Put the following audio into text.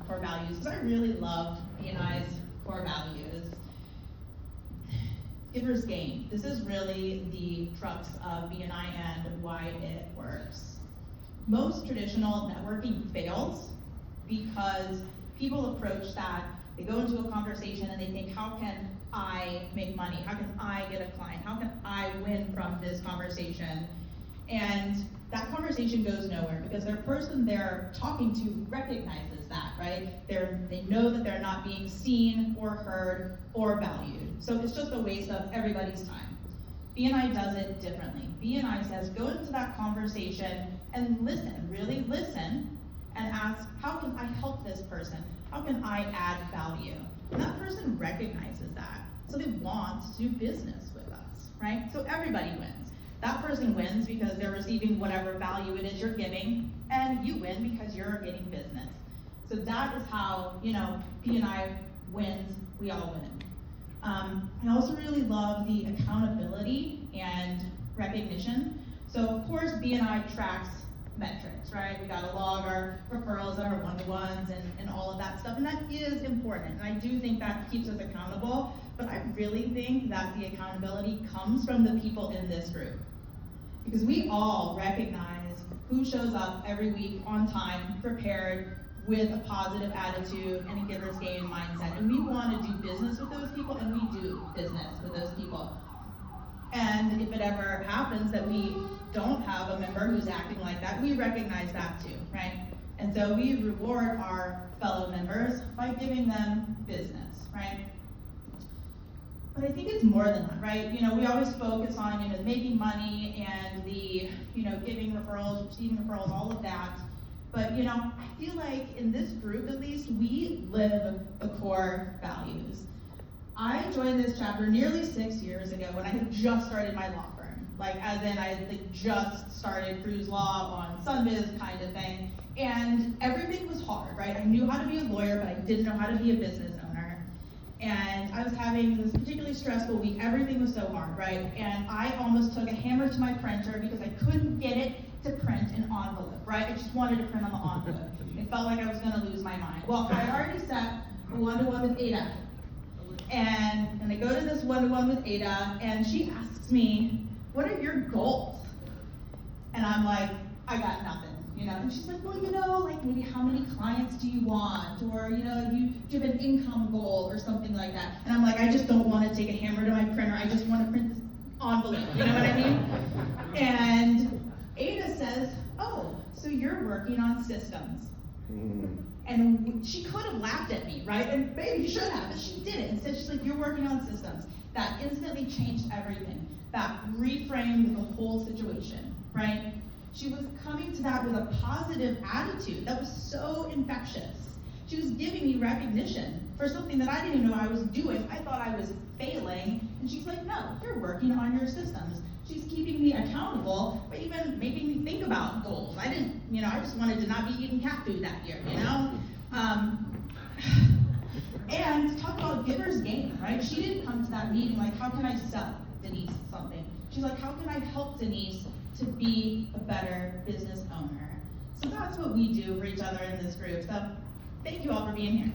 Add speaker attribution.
Speaker 1: core values, because I really love Denyse core values. Givers gain. This is really the crux of BNI and why it works. Most traditional networking fails because people approach that, they go into a conversation and they think, how can I make money? How can I get a client? How can I win from this conversation? And that conversation goes nowhere because the person they're talking to recognizes that, right? They know that they're not being seen or heard or valued. So it's just a waste of everybody's time. BNI does it differently. BNI says, go into that conversation and listen, really listen, and ask, how can I help this person? How can I add value? And that person recognizes that. So they want to do business with us, right? So everybody wins. That person wins because they're receiving whatever value it is you're giving, and you win because you're getting business. So that is how, BNI wins, we all win. I also really love the accountability and recognition. So of course, BNI tracks metrics, right? We gotta log our referrals and our one-to-ones and all of that stuff, and that is important. And I do think that keeps us accountable, but I really think that the accountability comes from the people in this group. Because we all recognize who shows up every week on time, prepared, with a positive attitude and a giver's gain mindset. And we want to do business with those people, and we do business with those people. And if it ever happens that we don't have a member who's acting like that, we recognize that too, right? And so we reward our fellow members by giving them business, right? But I think it's more than that, right? We always focus on, making money and the, giving referrals, receiving referrals, all of that. But, I feel like in this group, at least, we live the core values. I joined this chapter nearly 6 years ago when I had just started my law firm. As in I had just started cruise law on Sunbiz kind of thing. And everything was hard, right? I knew how to be a lawyer, but I didn't know how to be a business owner. And I was having this particularly stressful week. Everything was so hard, right? And I almost took a hammer to my printer because I couldn't get it to print an envelope, right? I just wanted to print on the envelope. It felt like I was gonna lose my mind. Well, I already set a one-to-one with Ada. And I go to this one-to-one with Ada, and she asks me, what are your goals? And I'm like, I got nothing, And she's like, well, maybe how many clients do you want? Or, do you have an income goal or something like that? And I'm like, I just don't want to take a hammer to my printer. I just want to print this envelope, you know what I mean? And Ada says, oh, so you're working on systems. And she could have laughed at me, right? And maybe you should have, but she didn't. Instead, she's like, you're working on systems. That instantly changed everything. That reframed the whole situation, right? She was coming to that with a positive attitude that was so infectious. She was giving me recognition for something that I didn't even know I was doing. I thought I was failing. And she's like, no, you're working on your systems. She's keeping me accountable, but even making me think about goals. I didn't, I just wanted to not be eating cat food that year, And talk about giver's gain, right? She didn't come to that meeting like, how can I sell Denyse something? She's like, how can I help Denyse to be a better business owner? So that's what we do for each other in this group. So thank you all for being here.